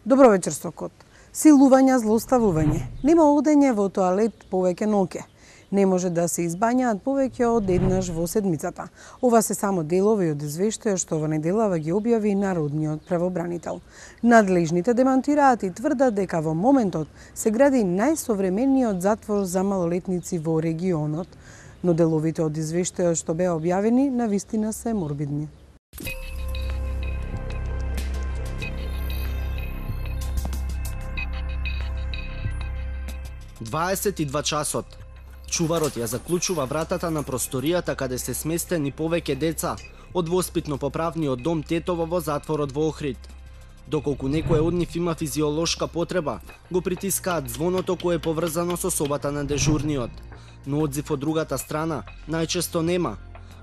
Добро вечер, Сокот. Силување, злоставување. Нема одење во тоалет повеќе ноќе. Не може да се избањаат повеќе од еднаш во седмицата. Ова се само делови од извештаја што во неделава ги објави Народниот правобранител. Надлежните демантираат и тврдат дека во моментот се гради најсовремениот затвор за малолетници во регионот, но деловите од извештаја што беа објавени навистина се морбидни. Дваесет и два часот. Чуварот ја заклучува вратата на просторијата каде се сместени повеќе деца од воспитно-поправниот дом Тетово во затворот во Охрид. Доколку некој од нив има физиолошка потреба, го притискаат звоното кое е поврзано со собата на дежурниот. Но одзив од другата страна најчесто нема.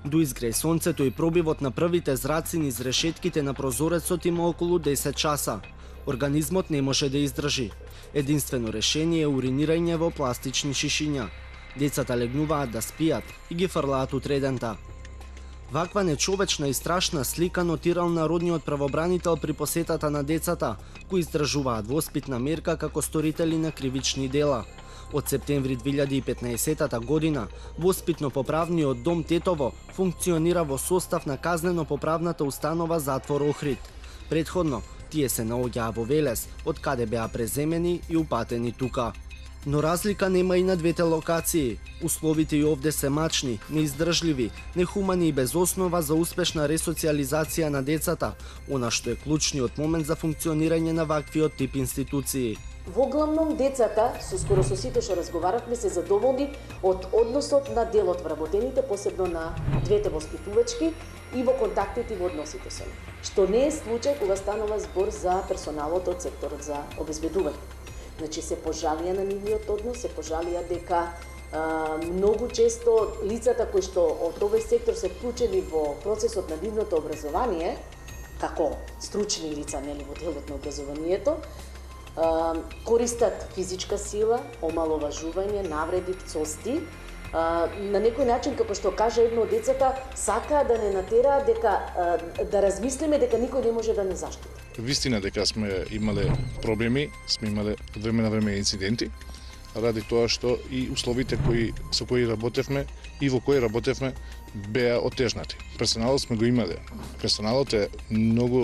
До изгреј сонцето и пробивот на првите зраци низ решетките на прозорецот има околу 10 часа. Организмот не може да издржи. Единствено решение е уринирање во пластични шишиња. Децата легнуваат да спијат и ги фрлаат утредента. Ваква нечовечна и страшна слика нотирал Народниот правобранител при посетата на децата, кои издржуваат воспитна мерка како сторители на кривични дела. Од септември 2015 година, воспитно-поправниот дом Тетово функционира во состав на казнено-поправната установа затвор Охрид. Предходно, тие се наоѓаа во Велес, од каде беа преземени и упатени тука. Но разлика нема и на двете локации. Условите и овде се мачни, неиздржливи, нехумани и без основа за успешна ресоциализација на децата, она што е клучниот момент за функционирање на ваквиот тип институции. Во главном децата, скоро со сите што разговаравме, се задоволни од односот на дел од вработените, посебно на двете воспитувачки и во контактите и во односите со нив. Што не е случај кога станува збор за персоналот од секторот за обезбедување. Значи се пожалија на нивниот однос, се пожалија дека многу често лицата кои што од овој сектор се вклучени во процесот на нивното образование, како стручни лица нели во делот на образованието, користат физичка сила, омаловажување, навреди, пцости. На некој начин, како што кажа едно од децата, сакаа да не натераат дека да размислиме дека никој не може да не заштити. Вистина дека сме имале проблеми, сме имале од време на време инциденти, ради тоа што и условите со кои работевме и во кои работевме беа отежнати. Персоналот сме го имале. Персоналот е многу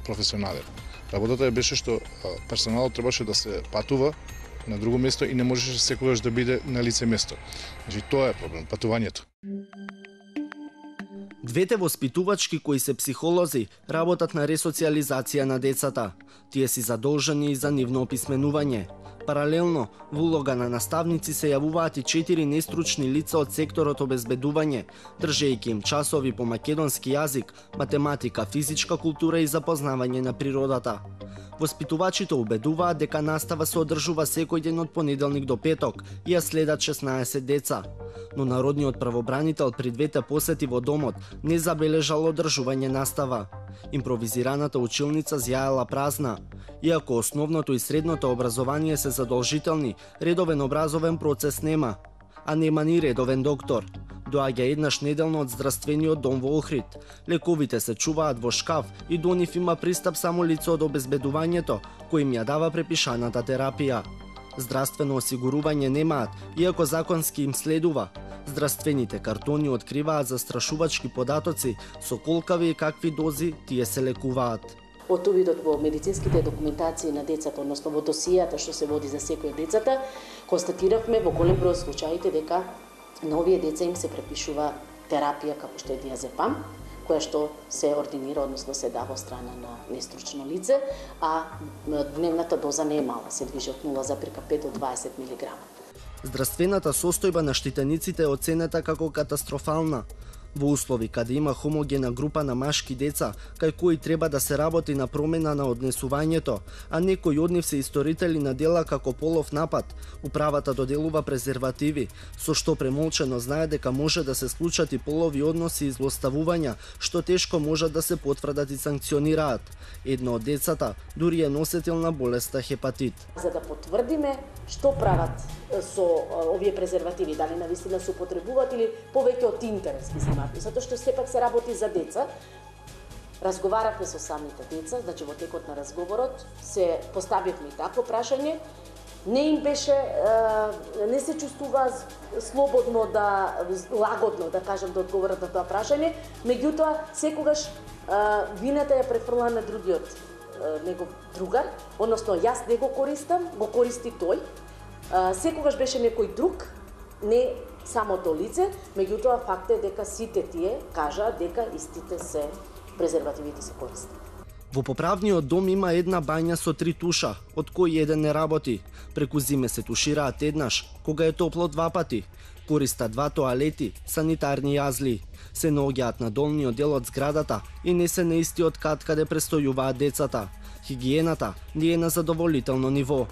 професионален. Работата беше што персоналот требаше да се патува на друго место и не можеше секогаш да биде на лице место. Значи тоа е проблем, патувањето. Двете воспитувачки кои се психолози работат на ресоциализација на децата. Тие си задолжени и за нивно описменување. Паралелно, во улога на наставници се јавуваат и 4 нестручни лица од секторот обезбедување, држејќи им часови по македонски јазик, математика, физичка култура и запознавање на природата. Воспитувачите убедуваат дека настава се одржува секој ден од понеделник до петок и ја следат 16 деца. Но Народниот правобранител при двете посети во домот не забележал одржување настава. Импровизираната училница зјаела празна. Иако основното и средното образование се задолжителни, редовен образовен процес нема. А нема ни редовен доктор. Доаѓа еднаш неделно од здравствениот дом во Охрид. Лековите се чуваат во шкаф и до нив има пристап само лице од обезбедувањето, кој им ја дава препишаната терапија. Здравствено осигурување немаат, иако законски им следува. Здравствените картони откриваат застрашувачки податоци со колкави и какви дози тие се лекуваат. Од увидот во медицинските документации на децата, односно во досијата што се води за секој од децата, констатиравме во голем број случаите дека на овие деца им се препишува терапија како што е диазепам, која што се ординира, односно се дава од страна на нестручно лице, а дневната доза не е мала, се движи од 0,5 до 20 мг. Здравствената состојба на штитениците е оценета како катастрофална. Во услови каде има хомогена група на машки деца, кај кои треба да се работи на промена на однесувањето, а некои од нив се исторители на дела како полов напад, управата доделува презервативи, со што премолчено знае дека може да се случат и полови односи и злоставувања, што тешко можат да се потврдат и санкционираат. Едно од децата дури е носител на болеста хепатит. За да потврдиме што прават со овие презервативи, дали навистина се употребуваат или повеќе од интерес ги земаат, затоа што сепак се работи за деца, разговаравме со самите деца, значи во текот на разговорот се поставивме и такво прашање. Не им беше, не се чувствува слободно лагодно да кажам да одговорат на тоа прашање, меѓутоа секогаш вината ја префрла на другиот негов другар, односно јас не го користам, го користи тој. Секогаш беше некој друг, не самото лице, меѓутоа факт е дека сите тие кажа дека истите се презервативите се користат. Во поправниот дом има една бања со 3 туша, од кои еден не работи. Преку зиме се тушираат еднаш, кога е топло 2 пати. Користат 2 тоалети, санитарни јазли. Се наоѓаат на долниот дел од зградата и не се на истиот кат каде престојуваат децата. Хигиената не е на задоволително ниво.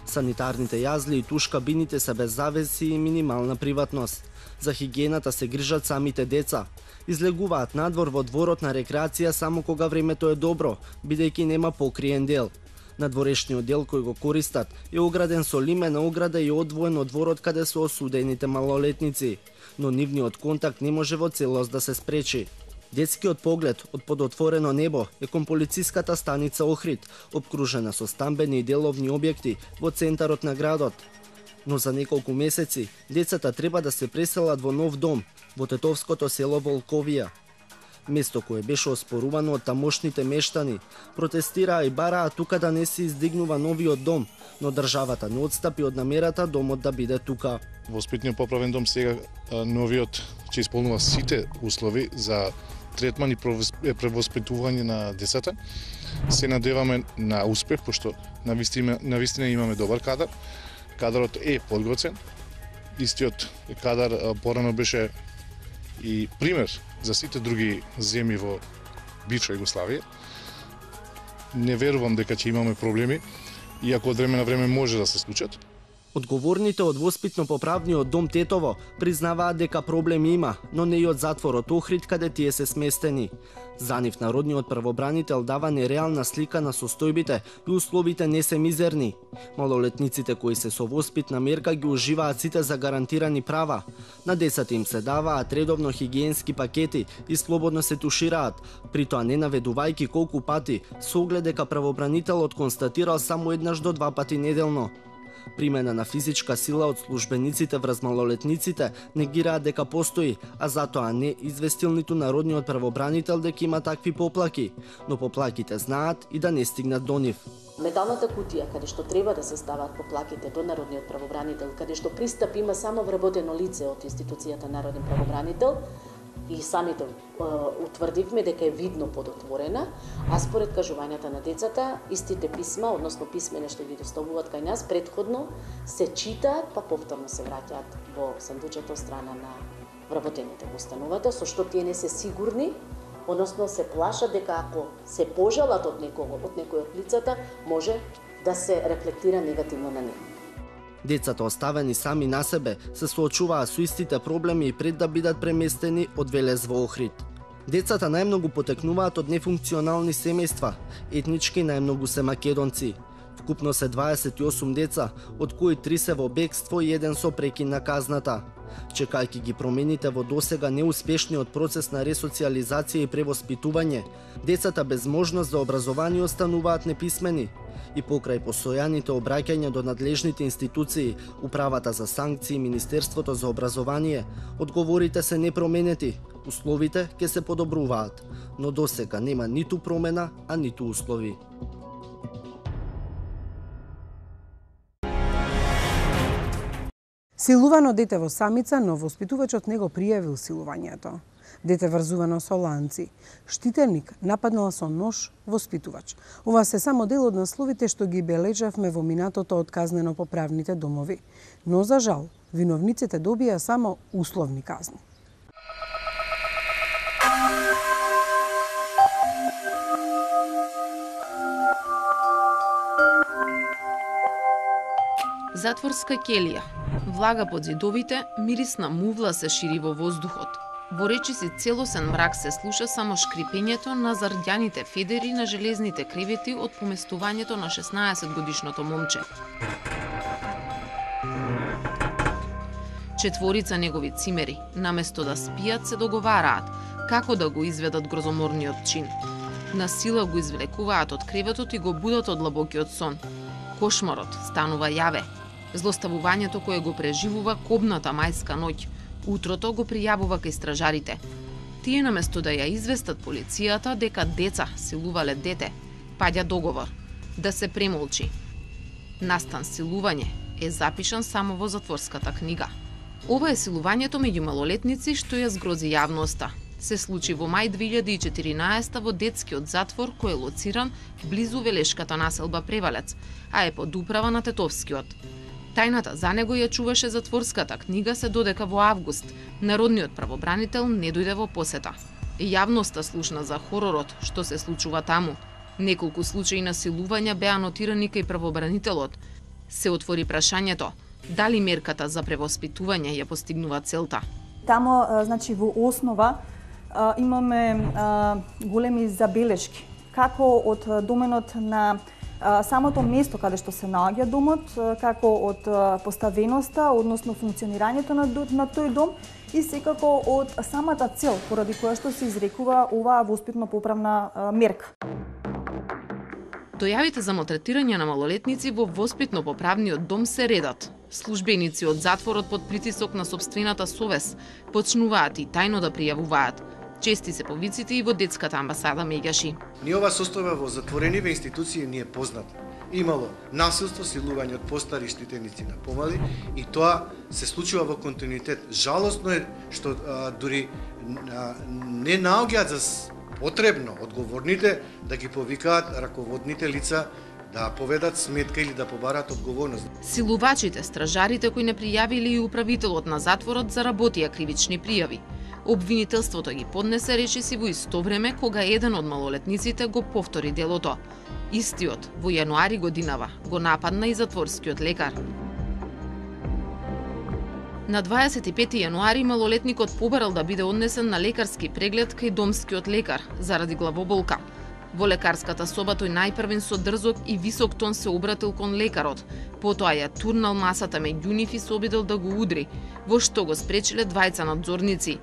Санитарните јазли и туш кабините се без завеси и минимална приватност. За хигиената се грижат самите деца. Излегуваат надвор во дворот на рекреација само кога времето е добро, бидејќи нема покриен дел. Надворешниот дел кој го користат е ограден со лимена ограда и одвоен од дворот каде се осудените малолетници, но нивниот контакт не може во целост да се спречи. Детскиот поглед од подотворено небо е кон полициската станица Охрид, обкружена со стамбени и деловни објекти во центарот на градот. Но за неколку месеци децата треба да се преселат во нов дом, во тетовското село Волковија. Место кое беше оспорувано од тамошните мештани, протестираа и бараа тука да не се издигнува новиот дом, но државата не отстапи од намерата домот да биде тука. Воспитниот поправен дом сега новиот ќе исполнува сите услови за третман и превоспитување на децата. Се надеваме на успех, пошто навистина имаме добар кадар. Кадарот е подготвен. Истиот кадар порано беше и пример за сите други земји во бивша Југославија. Не верувам дека ќе имаме проблеми, иако од време на време може да се случат. Одговорните од Воспитно-поправниот дом Тетово признаваат дека проблеми има, но не и од затворот Охрид каде тие се сместени. За нив народниот правобранител дава нереална слика на состојбите и условите не се мизерни. Малолетниците кои се со воспитна мерка ги уживаат сите за гарантирани права. На децата им се даваат редовно хигиенски пакети и слободно се тушираат, при тоа не наведувајќи колку пати, со оглед дека правобранителот констатирал само еднаш до 2 пати неделно. Примена на физичка сила од службениците врз малолетниците негираат дека постои, а затоа не известил ниту народниот правобранител дека има такви поплаки, но поплаките знаат и да не стигнат до нив. Металната кутија, каде што треба да се стават поплаките до народниот правобранител, каде што пристап има само вработено лице од институцијата народен правобранител, и самите утврдивме дека е видно подотворена, а според кажувањата на децата, истите писма, односно писмене што ги доставуваат кај нас, предходно се читаат, па повторно се враќаат во сандучето страна на вработените во установата, со што тие не се сигурни, односно се плашат дека ако се пожалат од некој од лицата, може да се рефлектира негативно на него. Децата оставени сами на себе се соочуваа со истите проблеми и пред да бидат преместени од Велес во Охрид. Децата најмногу потекнуваат од нефункционални семејства, етнички најмногу се македонци. Вкупно се 28 деца, од кои 3 се во бегство и 1 со прекин на казната. Чекајќи ги промените во досега неуспешниот процес на ресоциализација и превоспитување, децата без можност за образование остануваат неписмени. И покрај постојаните обраќања до надлежните институции, Управата за санкции и Министерството за образование, одговорите се непроменети, условите ќе се подобруваат, но досега нема ниту промена, а ниту услови. Силувано дете во самица, но воспитувачот не го пријавил силувањето. Дете врзувано со ланци. Штителник нападнал со нож воспитувач. Ова се само дел од насловите што ги бележавме во минатото од казнено-поправните домови. Но за жал, виновниците добија само условни казни. Затворска келија. Влага под зидовите, мирис на мувла се шири во воздухот. Во речиси целосен мрак се слуша само шкрипењето на зардјаните федери на железните кревети од поместувањето на 16-годишното момче. Четворица негови цимери, наместо да спијат, се договараат како да го изведат грозоморниот чин. На сила го извлекуваат од креветот и го будат од длабокиот сон. Кошмарот станува јаве. Злоставувањето кое го преживува кобната мајска ноќ, утрото го пријавува кај стражарите. Тие наместо да ја известат полицијата дека деца силувале дете, паѓа договор да се премолчи. Настан силување е запишан само во затворската книга. Ова е силувањето меѓу малолетници што ја згрози јавноста. Се случи во мај 2014 во детскиот затвор кој е лоциран близу велешката населба Превалец, а е под управа на Тетовскиот. Тајната за него ја чуваше затворската книга се додека во август народниот правобранител не дојде во посета. Јавноста слушна за хоророт што се случува таму. Неколку случаи на силувања беа нотирани кај правобранителот. Се отвори прашањето дали мерката за превоспитување ја постигнува целта. Тамо, значи, во основа имаме големи забелешки, како од доменот на самото место каде што се наоѓа домот, како од поставеноста, односно функционирањето на тој дом и секако од самата цел поради која што се изрекува оваа воспитно-поправна мерка. Дојавите за малтретирање на малолетници во воспитно-поправниот дом се редат. Службеници од затворот под притисок на сопствената совест почнуваат и тајно да пријавуваат. Чести се повиците и во детската амбасада меѓаши. Ни ова состојба во затворените институции ни е позната. Имало насилство, силување од постари штитеници на помали и тоа се случува во континуитет. Жалосно е што дури не наоѓаат за потребно одговорните да ги повикаат раководните лица да поведат сметка или да побарат одговорност. Силувачите, стражарите кои не пријавиле и управителот на затворот заработија кривични пријави. Обвинителството ги поднесе речиси во исто време кога еден од малолетниците го повтори делото. Истиот во јануари годинава го нападна и затворскиот лекар. На 25 јануари малолетникот побарал да биде однесен на лекарски преглед кај домскиот лекар заради главоболка. Во лекарската соба тој најпрвен со дрзок и висок тон се обратил кон лекарот, потоа ја турнал масата меѓу нив и се обидел да го удри, во што го спречиле двајца надзорници.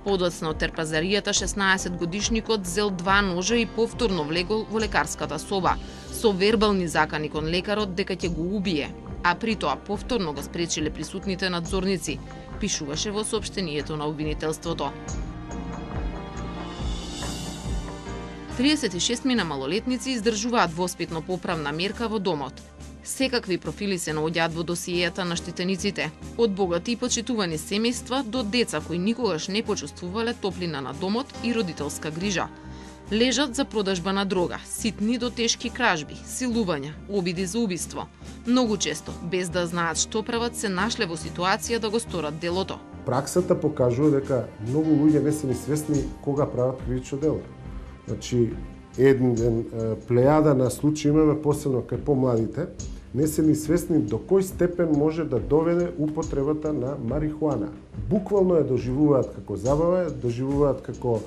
Подоцна од терпазаријата 16-годишникот зел 2 ножа и повторно влегол во лекарската соба, со вербални закани кон лекарот дека ќе го убие, а при тоа повторно го спречиле присутните надзорници, пишуваше во соопштението на обвинителството. 36 мина малолетници издржуваат воспитно-поправна мерка во домот. Секакви профили се наоѓаат во досиејата на штитениците, од богати и почитувани семејства до деца кои никогаш не почувствувале топлина на домот и родителска грижа. Лежат за продажба на дрога, ситни до тешки кражби, силувања, обиди за убиство. Многу често, без да знаат што прават, се нашле во ситуација да го сторат делото. Праксата покажува дека многу луѓе не се ни свесни кога прават кривично дело. Значи, еден плејада на случаи имаме, посебно кај помладите, не се ни свесни до кој степен може да доведе употребата на марихуана. Буквално ја доживуваат како забава, доживуваат како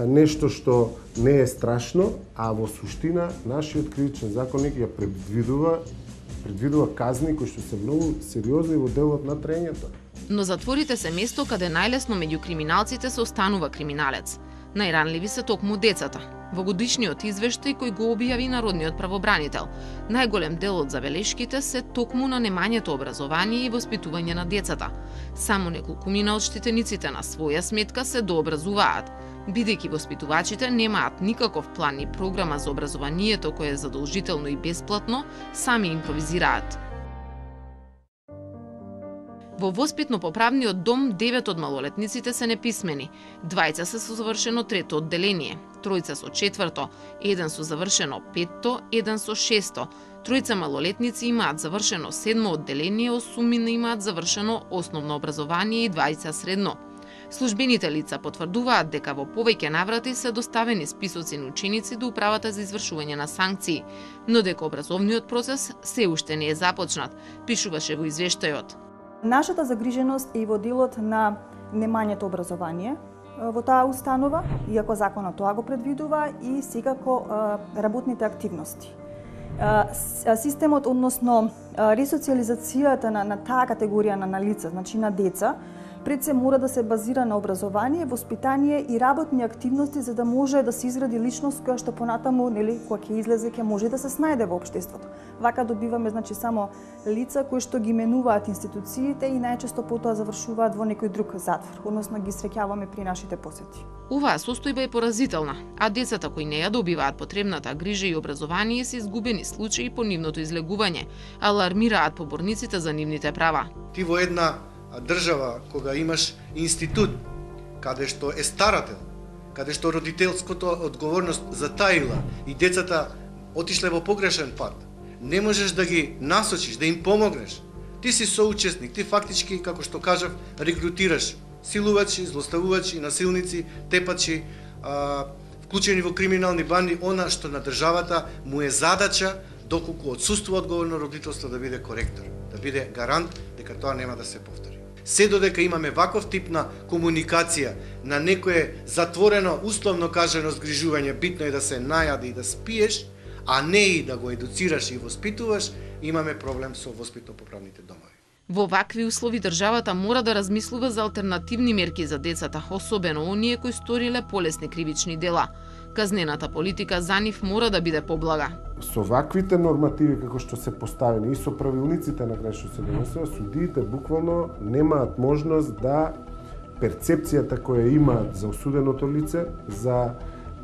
нешто што не е страшно, а во суштина нашиот кривичен законник ја предвидува казни кои што се многу сериозни во делот на трењето. Но затворите се место каде најлесно меѓу криминалците се останува криминалец. Најранливи се токму децата. Во годишниот извештај кој го објави народниот правобранител, најголем дел од забелешките се токму на немањето образование и воспитување на децата. Само неколкумина од штитениците на своја сметка се дообразуваат, бидејќи воспитувачите немаат никаков план и програма за образованието кое е задолжително и бесплатно, сами импровизираат. Во воспитно-поправниот дом 9 од малолетниците се неписмени, 2 се со завршено 3-то одделение, 3 со 4-то, 1 со завршено 5-то, 1 со 6-то, 3 малолетници имаат завршено 7-мо одделение, 8 имаат завршено основно образование и 20 средно. Службените лица потврдуваат дека во повеќе наврати се доставени списоци на ученици до управата за извршување на санкции, но дека образовниот процес се уште не е започнат, пишуваше во извештајот. Нашата загриженост е во делот на немањето образование во таа установа, иако законот тоа го предвидува, и секако работните активности. Системот, односно ресоциализацијата на таа категорија на лица, значи на деца, пред се мора да се базира на образование, воспитание и работни активности за да може да се изгради личност која што понатаму, нели, кога ќе излезе, ќе може да се снајде во општеството. Вака добиваме само лица кои што ги менуваат институциите и најчесто потоа завршуваат во некој друг затвор, односно ги среќаваме при нашите посети. Оваа состојба е поразителна, а децата кои не ја добиваат потребната грижа и образование се изгубени случаи по нивното излегување, алармираат поборниците за нивните права. Ти во една држава кога имаш институт каде што е старател, каде што родителското одговорност затаила и децата отишле во погрешен пат, не можеш да ги насочиш, да им помогнеш. Ти си соучесник, ти фактички, како што кажав, регрутираш силувачи, злоставувачи, насилници, тепачи, вклучени во криминални банди, она што на државата му е задача, доколку отсуствува одговорно родителство, да биде коректор, да биде гарант дека тоа нема да се повтори. Се додека имаме ваков тип на комуникација, на некое затворено, условно кажано згрижување, битно е да се најади и да спиеш, а не и да го едуцираш и воспитуваш, имаме проблем со воспитно-поправните домови. Во вакви услови државата мора да размислува за алтернативни мерки за децата, особено оние кои сториле полесни кривични дела. Казнената политика за нив мора да биде поблага. Со ваквите нормативи како што се поставени и со правилниците на крај што се донесува, судиите буквално немаат можност да перцепцијата која имаат за осуденото лице, за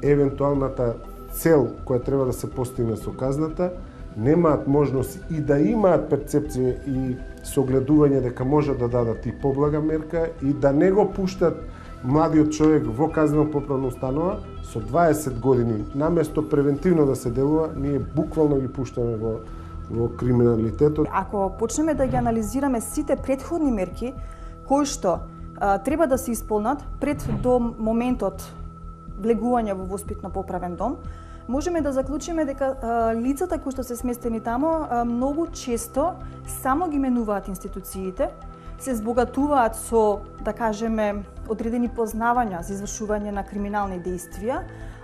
евентуалната цел која треба да се постигне со казната, немаат можност и да имаат перцепција и согледување дека може да дадат и поблага мерка и да не го пуштат младиот човек во казнено-поправна установа со 20 години, наместо превентивно да се делува, ние буквално ги пуштаме во криминалитетот. Ако почнеме да ги анализираме сите претходни мерки кои што треба да се исполнат пред до моментот влегување во воспитно-поправен дом, можеме да заклучиме дека лицата кои што се сместени тамо многу често само ги менуваат институциите, се збогатуваат со, да кажеме, одредени познавања за извршување на криминални дејствија,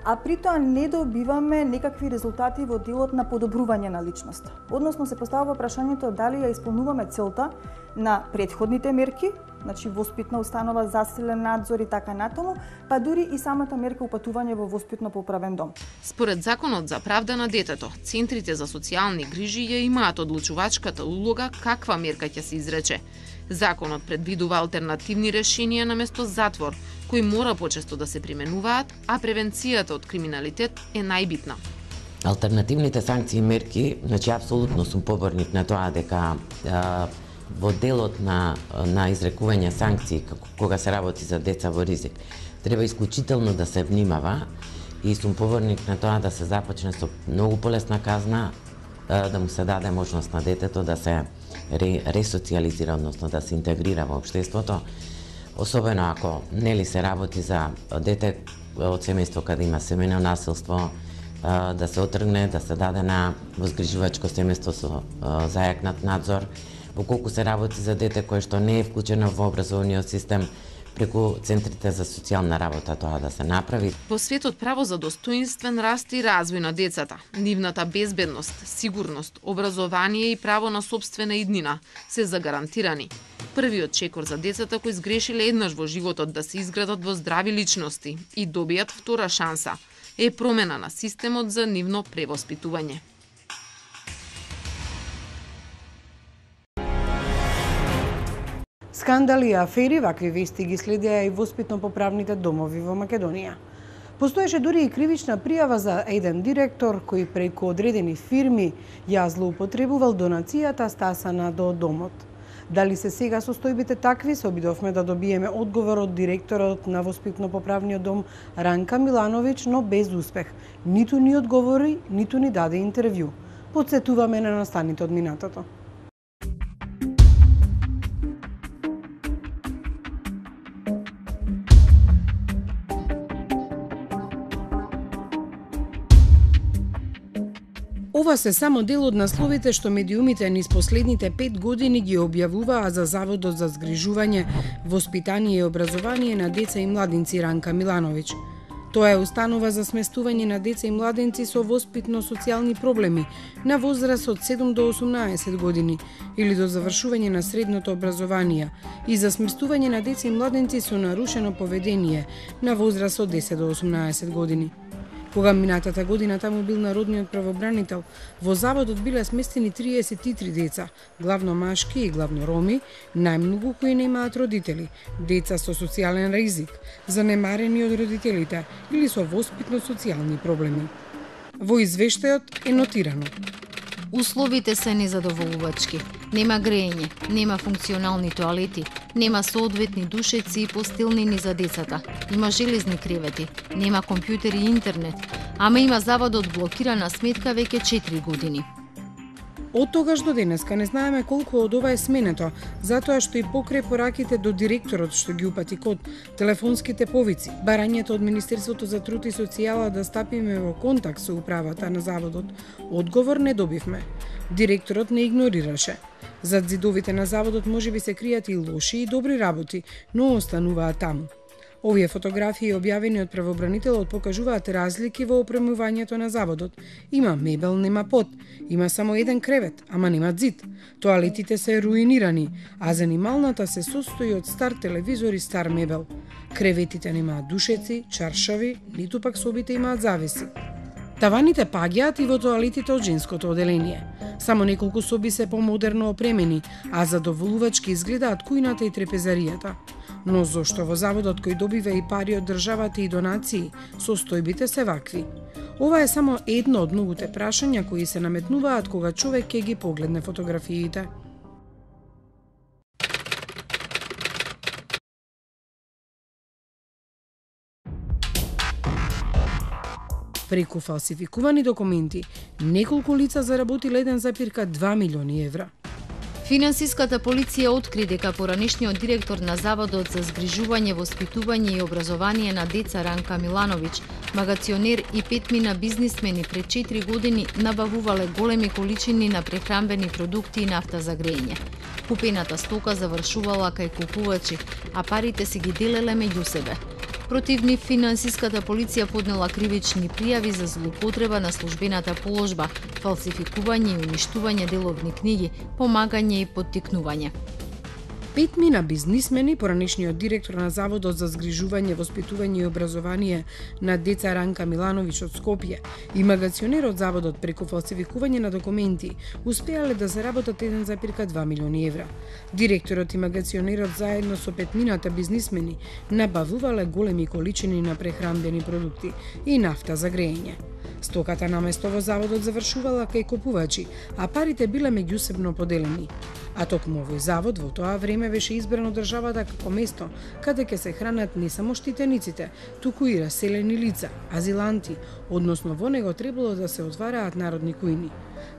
а при тоа не добиваме некакви резултати во делот на подобрување на личноста. Односно се поставува прашањето дали ја исполнуваме целта на претходните мерки, значи воспитна установа, засилен надзор и така натаму, па дури и самата мерка упатување во воспитно-поправен дом. Според Законот за правда на детето, центрите за социјални грижи ја имаат одлучувачката улога каква мерка ќе се изрече. Законот предвидува алтернативни решенија наместо затвор, кои мора почесто да се применуваат, а превенцијата од криминалитет е најбитна. Алтернативните санкции и мерки, значи апсолутно сум поборник на тоа дека во делот на изрекување санкции кога се работи за деца во ризик, треба исклучително да се внимава и сум поборник на тоа да се започне со многу полесна казна, да му се даде можност на детето да се ресоциализира, односно да се интегрира во општеството, особено ако нели се работи за дете од семејство каде има семејно насилство, да се отргне, да се даде на возгрижувачко семејство со зајакнат надзор. Поколку се работи за дете кое што не е вклучено во образовниот систем, преку центрите за социјална работа тоа да се направи. Во светот право за достоинствен раст и развој на децата, нивната безбедност, сигурност, образование и право на сопствена иднина се загарантирани. Првиот чекор за децата кои сгрешиле еднаш во животот да се изградат во здрави личности и добијат втора шанса е промена на системот за нивно превоспитување. Скандали и афери, вакви вести ги следеа и воспитно-поправните домови во Македонија. Постоеше дури и кривична пријава за еден директор кој преку одредени фирми ја злоупотребувал донацијата стасана до домот. Дали се сега состојбите такви, се обидовме да добиеме одговор од директорот на воспитно-поправниот дом Ранка Милановиќ, но без успех. Ниту ни одговори, ниту ни даде интервју. Потсетуваме на настаните од минатото. Ова се само дел од насловите што медиумите низ последните 5 години ги објавуваа за Заводот за згрижување, воспитание и образование на деца и младинци Ранка Милановиќ. Тоа е установа за сместување на деца и младенци со воспитно-социјални проблеми на возраст од 7 до 18 години или до завршување на средното образование и за сместување на деца и младенци со нарушено поведение на возраст од 10 до 18 години. Кога минатата година таму бил народниот правобранител, во заводот биле сместени 33 деца, главно машки и главно роми, најмногу кои немаат родители, деца со социјален ризик, занемарени од родителите или со воспитно-социјални проблеми. Во извештајот е нотирано: условите се незадоволувачки. Нема грејење, нема функционални тоалети, нема соодветни душеци и постилни ни за децата. Има железни кревети, нема компјутери и интернет, ама има заводот блокирана сметка веќе 4 години. Од тогаш до денеска не знаеме колку од ова е сменето, затоа што и покрај пораките до директорот што ги упати код, телефонските повици, барањето од Министерството за труд и социјала да стапиме во контакт со управата на заводот, одговор не добивме. Директорот не игнорираше. Зад зидовите на заводот можеби се кријат и лоши и добри работи, но остануваат таму. Овие фотографии објавени од правобранителот покажуваат разлики во опремувањето на заводот. Има мебел, нема под. Има само еден кревет, ама нема зид. Тоалетите се руинирани, а занималната се состои од стар телевизор и стар мебел. Креветите немаат душеци, чаршави, ниту пак собите имаат завеси. Таваните паѓаат и во тоалетите од женското оделение. Само неколку соби се помодерно опремени, а задоволувачки изгледаат кујната и трепезаријата. Но зошто во заводот кој добива и пари од државата и донации, состојбите се вакви? Ова е само едно од многуте прашања кои се наметнуваат кога човек ќе ги погледне фотографиите. Преку фалсификувани документи, неколку лица заработиле 1,2 милиони евра. Финансиската полиција откри дека поранешниот директор на Заводот за згрижување, воспитување и образование на деца Ранка Милановиќ, магационер и 5 бизнисмени пред 4 години набавувале големи количини на прехранбени продукти и нафта за грејење. Купената стока завршувала кај купувачи, а парите си ги делеле меѓу себе. Против нив финансиската полиција поднела кривични пријави за злоупотреба на службената положба, фалсификување и уништување деловни книги, помагање и поттикнување. 5 бизнисмени, поранешниот директор на Заводот за згрижување, воспитување и образование на деца Ранка Милановиќ од Скопје и магационерот Заводот преку фалсификување на документи успеале да заработат 1,2 милиони евра. Директорот и магационерот заедно со 5 бизнисмени набавувале големи количини на прехранбени продукти и нафта за грејење. Стоката наместо во заводот завршувала кај купувачи, а парите биле меѓусебно поделени. А токму овој завод во тоа време беше избрано државата како место каде ќе се хранат не само штитениците, туку и раселени лица, азиланти, односно во него требало да се отвараат народни кујни.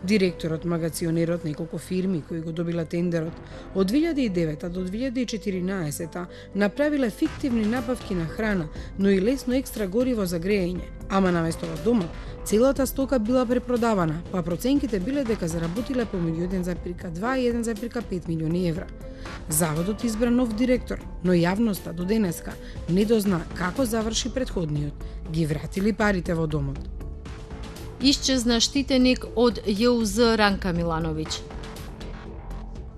Директорот, магационерот, неколку фирми кои го добила тендерот, од 2009 до 2014 направиле фиктивни набавки на храна, но и лесно екстра гориво за грејење. Ама наместо во домот, целата стока била препродавана, па проценките биле дека заработиле помеѓу 1,2 и 1,5 милиони евра. Заводот избра нов директор, но јавноста до денеска не дозна како заврши претходниот. Ги вратили парите во домот. Исчезна штитеник од ЈУЗ Ранка Милановиќ.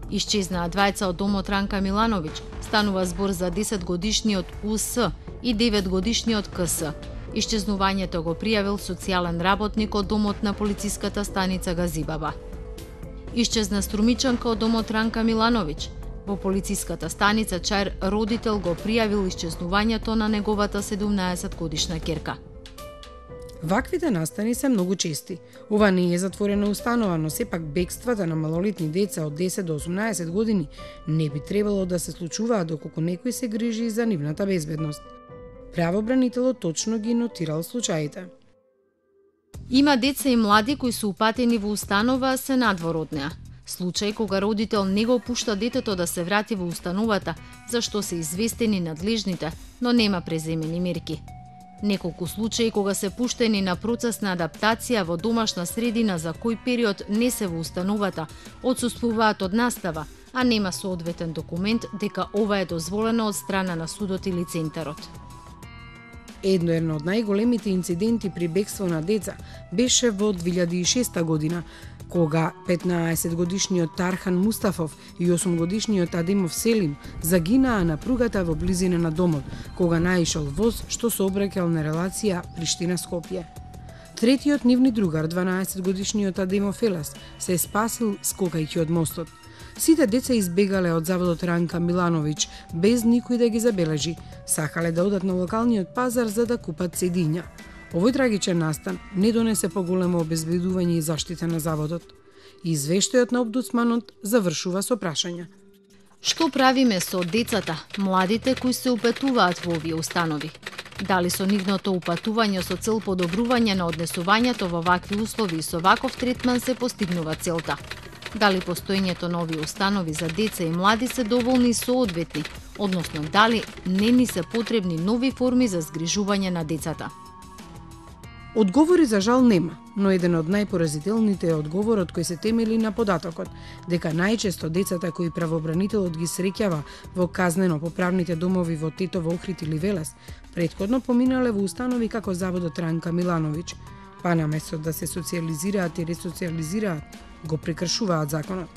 Исчезнаа двајца од домот Ранка Милановиќ. Станува збор за 10-годишниот УС и 9-годишниот КС. Исчезнувањето го пријавил социјален работник од домот на полициската станица Газибаба. Исчезна струмичанка од домот Ранка Милановиќ. Во полициската станица Чаир родител го пријавил исчезнувањето на неговата 17-годишна ќерка. Ваквите настани се многу чести. Ова не е затворена установа, но сепак бегствата на малолетни деца од 10 до 18 години не би требало да се случуваат доколку некој се грижи за нивната безбедност. Правобранителот точно ги нотирал случаите. Има деца и млади кои се упатени во установа, а се надвор од неа. Случај кога родител не го пушта детето да се врати во установата, зашто се известени надлежните, но нема преземени мерки. Неколку случаи кога се пуштени на процес на адаптација во домашна средина за кој период не се во установата, отсуствуваат од настава, а нема соодветен документ дека ова е дозволено од страна на судот или центарот. Еден од најголемите инциденти при бегство на деца беше во 2006 година, кога 15-годишниот Тархан Мустафов и 8-годишниот Адемов Селим загинаа на пругата во близина на домот, кога наишол воз што сообраќал на релација Приштина-Скопје. Третиот нивни другар, 12-годишниот Адемов Елас, се спасил скокајќи од мостот. Сите деца избегале од заводот Ранка Милановиќ без никој да ги забележи. Сакале да одат на локалниот пазар за да купат седиња. Овој трагичен настан не донесе поголемо обезбедување и заштита на заводот. Извештајот на омбудсманот завршува со прашања. Што правиме со децата, младите кои се упатуваат во овие установи? Дали со нивното упатување со цел подобрување на однесувањето во вакви услови и со ваков третман се постигнува целта? Дали постоењето на овие установи за деца и млади се доволни и соодветни, односно дали не ни се потребни нови форми за згрижување на децата? Одговори за жал нема, но еден од најпоразителните е одговорот кој се темели на податокот дека најчесто децата кои правообранителот ги среќава во казнено-поправните домови во Тетово, Охрид или Велес претходно поминале во установи како заводот Ранка Милановиќ, па наместо да се социализираат и ресоциализираат, го прекршуваат законот.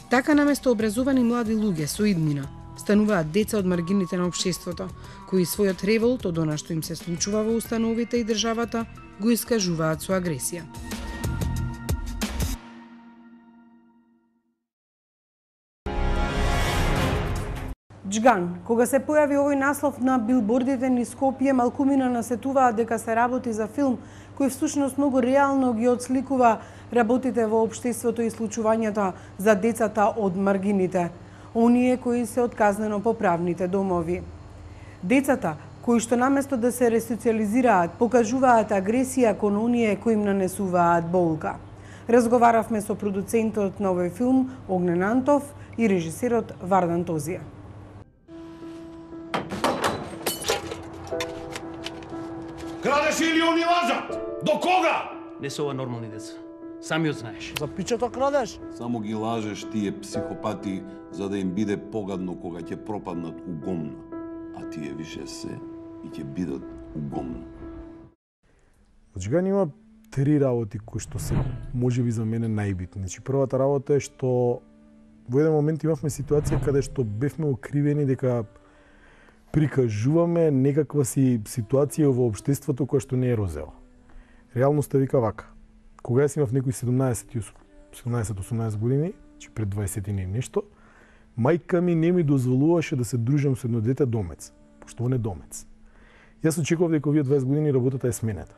Така наместо образовани млади луѓе со иднина, стануваат деца од маргините на општеството, кои својот револт од она што им се случува во установите и државата го искажуваат со агресија. Джган, кога се појави овој наслов на билбордите низ Скопје, малкумина насетуваа дека се работи за филм кој всушност многу реално ги отсликува работите во општеството и случувањата за децата од маргините, оние кои се од казнено-поправните домови. Децата, кои што наместо да се ресоциализираат, покажуваат агресија кон оние кои им нанесуваат болка. Разговаравме со продуцентот на овој филм Огнен Антов и режисерот Вардан Тозија. Крадеш или они лажат? До кога? Не се ова нормални деца. Самиот знаеш. За пичето крадеш? Само ги лажеш тие психопати за да им биде погадно кога ќе пропаднат угомно. А тие више се и ќе бидат угомно. Во Джган има три работи кои што се можеби за мене најбитни. Значи првата работа е што во еден момент имавме ситуација каде што бевме окривени дека прикажуваме некаква си ситуација во општеството која што не е розева. Реалноста вика вака. Кога јас имав некои 17-18 години, че пред 20 и нешто, мајка ми не ми дозволуваше да се дружам со едно дете домец, пошто он е домец. Јас очекував дека овие 20 години работата е сменета.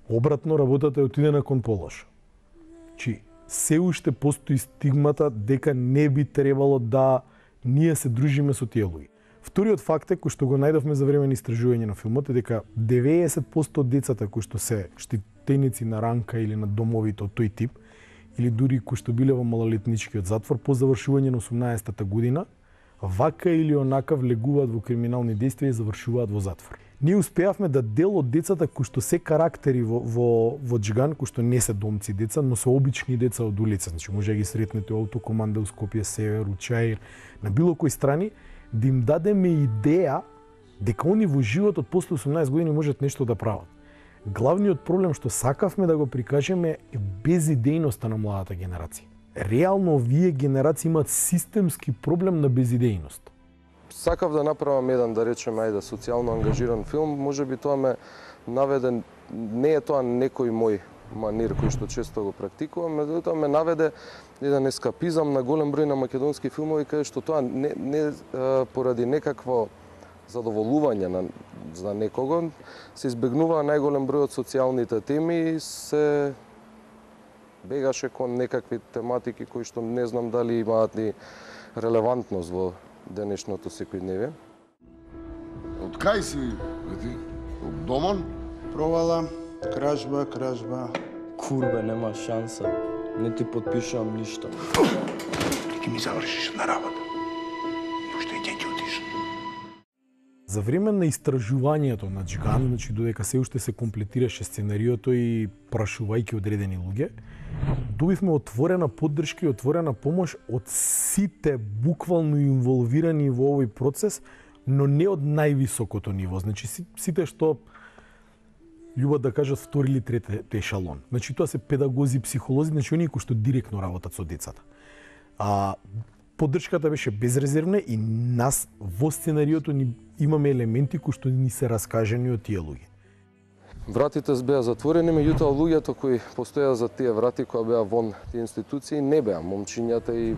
Обратно, работата е отидена кон полош. Чи се уште постои стигмата дека не би требало да ние се дружиме со тие луѓе. Вториот факт е кој што го најдовме за време на истражување на филмот е дека 90% од децата кои што се штитеници на ранка или на домовите од тој тип, или дури кои што биле во малолетничкиот затвор по завршување на 18-та година, вака или онака влегуваат во криминални дејства и завршуваат во затвор. Ние успеавме да дел од децата кои што се карактери во Джган, кои што не се домци деца, но се обични деца од улица, значи може да ги сретнете Автокоманда у Скопје, Север, у Чаир, на било кој страни, да им дадеме идеја дека они во животот после 18 години можат нешто да прават. Главниот проблем што сакавме да го прикажеме е безидејноста на младата генерација. Реално овие генерации имаат системски проблем на безидејност. Сакав да направам еден, да речеме, ајде, социјално ангажиран филм, можеби тоа ме наведе, не е тоа некој мој манир кој што често го практикувам, меѓутоа ме наведе еден ескапизам на голем број на македонски филмови каде што тоа не поради некакво задоволување за некого се избегнува најголем број од социјалните теми и се бегаше кон некакви тематики кои што не знам дали имаат ни релевантност во денешното секојдневие. Од кај си, види? Од Домон? Провала, кражба. Курбе, нема шанса. Не ти подпишувам ништо. Ти ќе ми завршиш на работа. И уште ќе ќутиш. За време на истражувањето на Джган, значи додека се уште се комплетираше сценариото и прашувајќи одредени луѓе, добивме отворена поддршка и отворена помош од сите буквално инволвирани во овој процес но не од највисокото ниво. Значи сите што љубат да кажат втори или трети ешалон. Значи тоа се педагози, психолози, значи оние кои што директно работат со децата. Поддршката беше безрезервна и нас во сценариото имаме елементи кои што ни се раскажани од тие луѓе. Вратите беа затворени, меѓутоа луѓето кои постоја за тие врати кои беа вон тие институции не беа момчињата и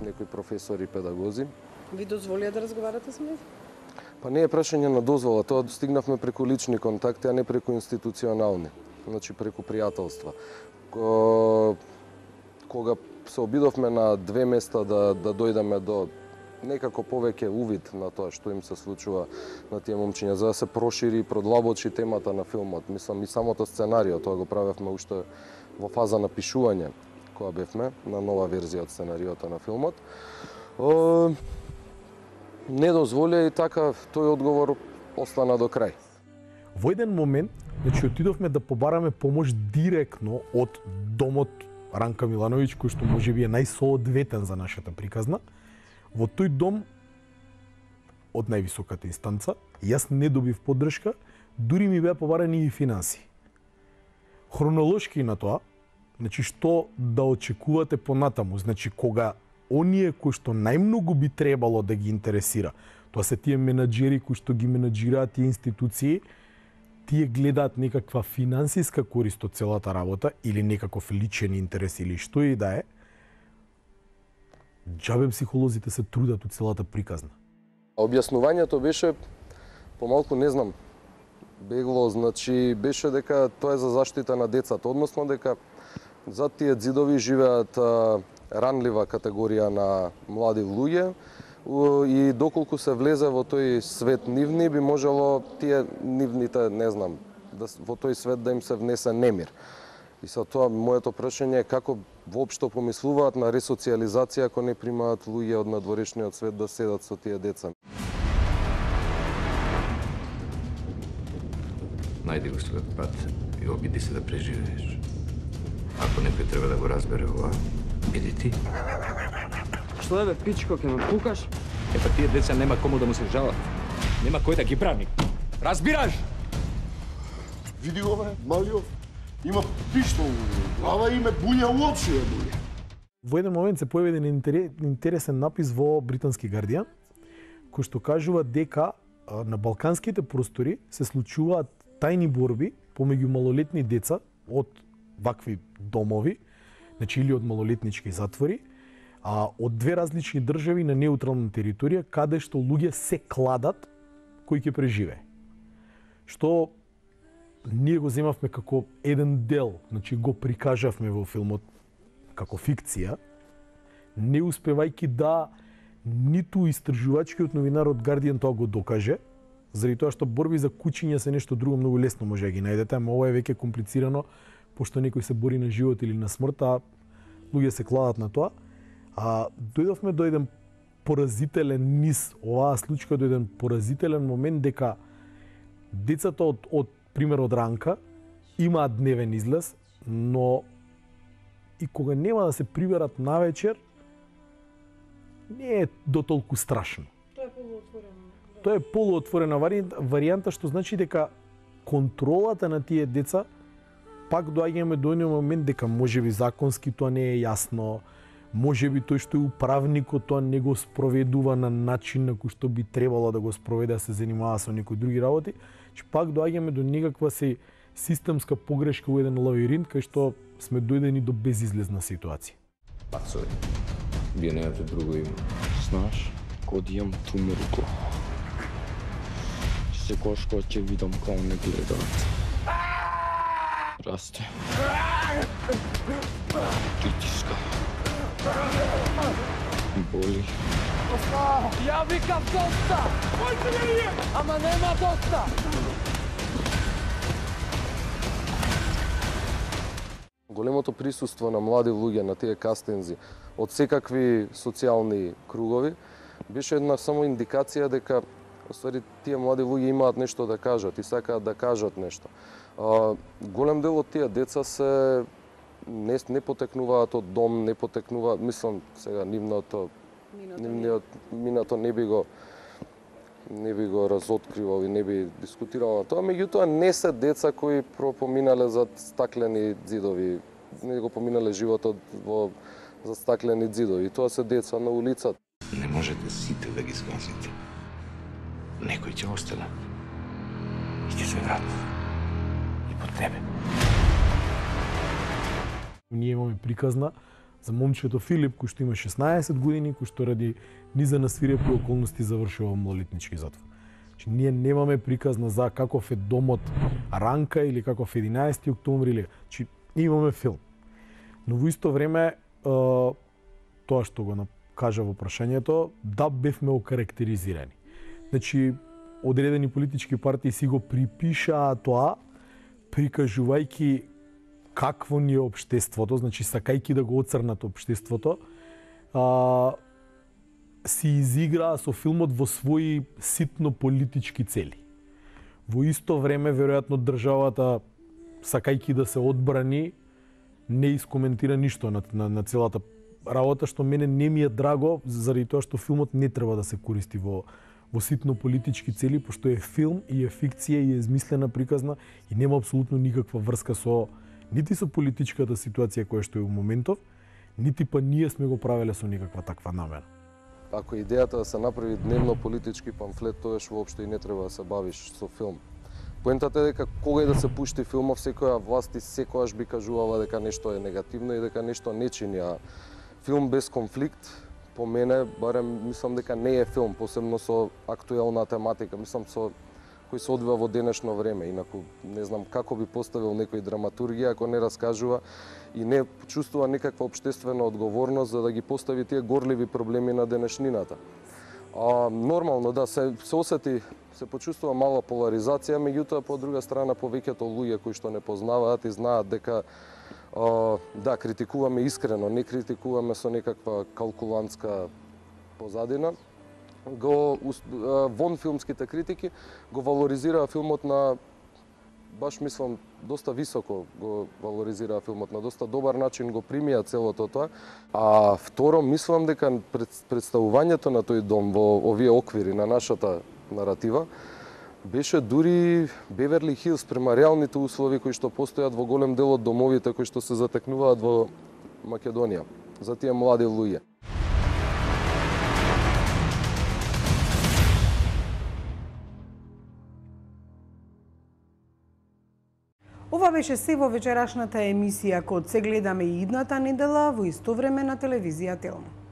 некои професори, педагози. Ви дозволија да разговарате со нив? Па не е прашање на дозвола, тоа достигнавме преку лични контакти, а не преку институционални, значи преку пријателства. Кога се обидовме на две места да дојдеме до некако повеќе увид на тоа што им се случува на тие момчиња, за да се прошири и продлабочи темата на филмот. Мислам, и самото сценарио, тоа го правевме уште во фаза на пишување, која бевме, на нова верзија од сценариото на филмот. Не дозволија и така тој одговор остана до крај. Во еден момент, значи отидовме да побараме помош директно од домот Ранка Милановиќ, кој што можеби е најсоодветен за нашата приказна. Во тој дом од највисоката инстанца, јас не добив поддршка, дури ми беа побарани и финанси. Хронолошки на тоа, значи што да очекувате понатаму, значи кога оние кои што најмногу би требало да ги интересира, тоа се тие менаџери кои што ги менаџираат тие институции, тие гледаат некаква финансиска корист од целата работа или некаков личен интерес или што и да е, џабе психолозите се трудат од целата приказна. Објаснувањето беше помалку, не знам, бегло, значи беше дека тоа е за заштита на децата, односно дека зад тие ѕидови живеат ранлива категорија на млади луѓе и доколку се влезе во тој свет нивни, би можело тие нивните, не знам, во тој свет да им се внесе немир. И со тоа моето прашање е како воопшто помислуваат на ресоциализација ако не примаат луѓе од надворешниот свет да седат со тие деца. Најди го својот пат и обиди се да преживееш. Ако некој треба да го разбере ова, биди ти. Што е бе, пичко, ке ме пукаш? Епа тие деца нема кому да му се жалат. Нема кој да ги брани. Разбираш? Види го бе, Малиов. Има пиштол во глава и ме буља у очи, буља. Во еден момент се појави еден интересен напис во британски Гардијан, кој што кажува дека на балканските простори се случуваат тајни борби помеѓу малолетни деца од вакви домови, значи или од малолетнички затвори, од две различни држави на неутрална територија, каде што луѓе се кладат кои ќе преживее. Што ние го земавме како еден дел, значи го прикажавме во филмот како фикција, не успевајќи да ниту истражувачкиот новинар од Guardian тоа го докаже, заради тоа што борби за кучиња се нешто друго многу лесно може да ги најдете, ама ова е веќе комплицирано, пошто некој се бори на живот или на смрт, а луѓе се кладат на тоа. Дојдовме до еден поразителен низ, оваа случка до еден поразителен момент дека децата од пример од Ранка имаат дневен излез, но и кога нема да се приберат навечер, не е дотолку страшно. Тоа е полуотворено. Тоа е полуотворена варијанта, што значи дека контролата на тие деца пак доаѓаме до оној момент дека можеби законски тоа не е јасно, можеби тој што е управникот тоа не го спроведува на начин на кој што би требало да го спроведе, да се занимава со некои други работи, че пак доаѓаме до некаква се системска погрешка во еден лавиринт кај што сме дојдени до безизлезна ситуација. Пацови, вие немате друго име. Знаеш, кога имам тумерко, секојаш кога ќе видам као не гледаат. Расте. Притиска. Боли. Ја викам доста! Мојте ли? Ама нема доста! Големото присуство на млади луѓе на тие кастинзи од секакви социјални кругови беше една само индикација дека оствари тие млади луѓе имаат нешто да кажат и сакаат да кажат нешто. Голем дел од тие деца се не потекнуваат од дом, не потекнуваат, мислам сега нивниот минато не би го не би го разоткривал и не би дискутирал на тоа, меѓутоа не се деца кои поминале зад стаклени ѕидови, не го поминале животот за стаклени ѕидови. Тоа се деца на улицата. Не можете сите да ги спасите. Некои ќе остане. И ќе се вратат. И по тебе. Ние имаме приказна за момчето Филип, кој што има 16 години, кој што ради низа на свирепи околности завршува малолетнички затвор. Значи, ние немаме приказна за каков е домот Ранка или каков 11 октомври или... Значи, имаме филм. Но во исто време, тоа што го кажа во прашањето, да бевме окарактеризирани. Значи, одредени политички партии си го припишаа тоа, прикажувајќи какво ни е општеството, значи сакајќи да го оцрнат општеството, си изиграа со филмот во своји ситно политички цели. Во исто време, веројатно, државата, сакајќи да се одбрани, не искоментира ништо на целата работа, што мене не ми е драго, заради тоа што филмот не треба да се користи во ситно политички цели, пошто е филм и е фикција и е измислена приказна и нема апсолутно никаква врска со нити со политичката ситуација која што е во моментов, нити па ние сме го правеле со никаква таква намера. Ако идејата да се направи дневно политички памфлет, тоаш воопшто и не треба да се бавиш со филм. Поентата е дека кога и да се пушти филмов, секоја власт и секогаш би кажувала дека нешто е негативно и дека нешто не чини, а филм без конфликт, по мене, барем мислам дека не е филм, посебно со актуелна тематика, мислам кој се одвива во денешно време. Инаку не знам како би поставил некој драматургија ако не раскажува и не чувствува никаква општествена одговорност за да ги постави тие горливи проблеми на денешнината. Нормално да се осети, се почувствува мала поларизација, меѓутоа по друга страна повеќето луѓе кои што не познаваат и знаат дека да, критикуваме искрено, не критикуваме со некаква калкулантска позадина. Вон филмските критики го валоризираа филмот на, баш мислам, доста високо го валоризираа филмот, на доста добар начин го примија целото тоа. А второ, мислам дека представувањето на тој дом во овие оквири на нашата наратива беше дури Беверли Хилс према реалните услови кои што постојат во голем дел од домовите кои што се затекнуваат во Македонија за тие млади луѓе. Ова беше се во вечерашната емисија, код се гледаме и идната недела во исто време на телевизија Телма.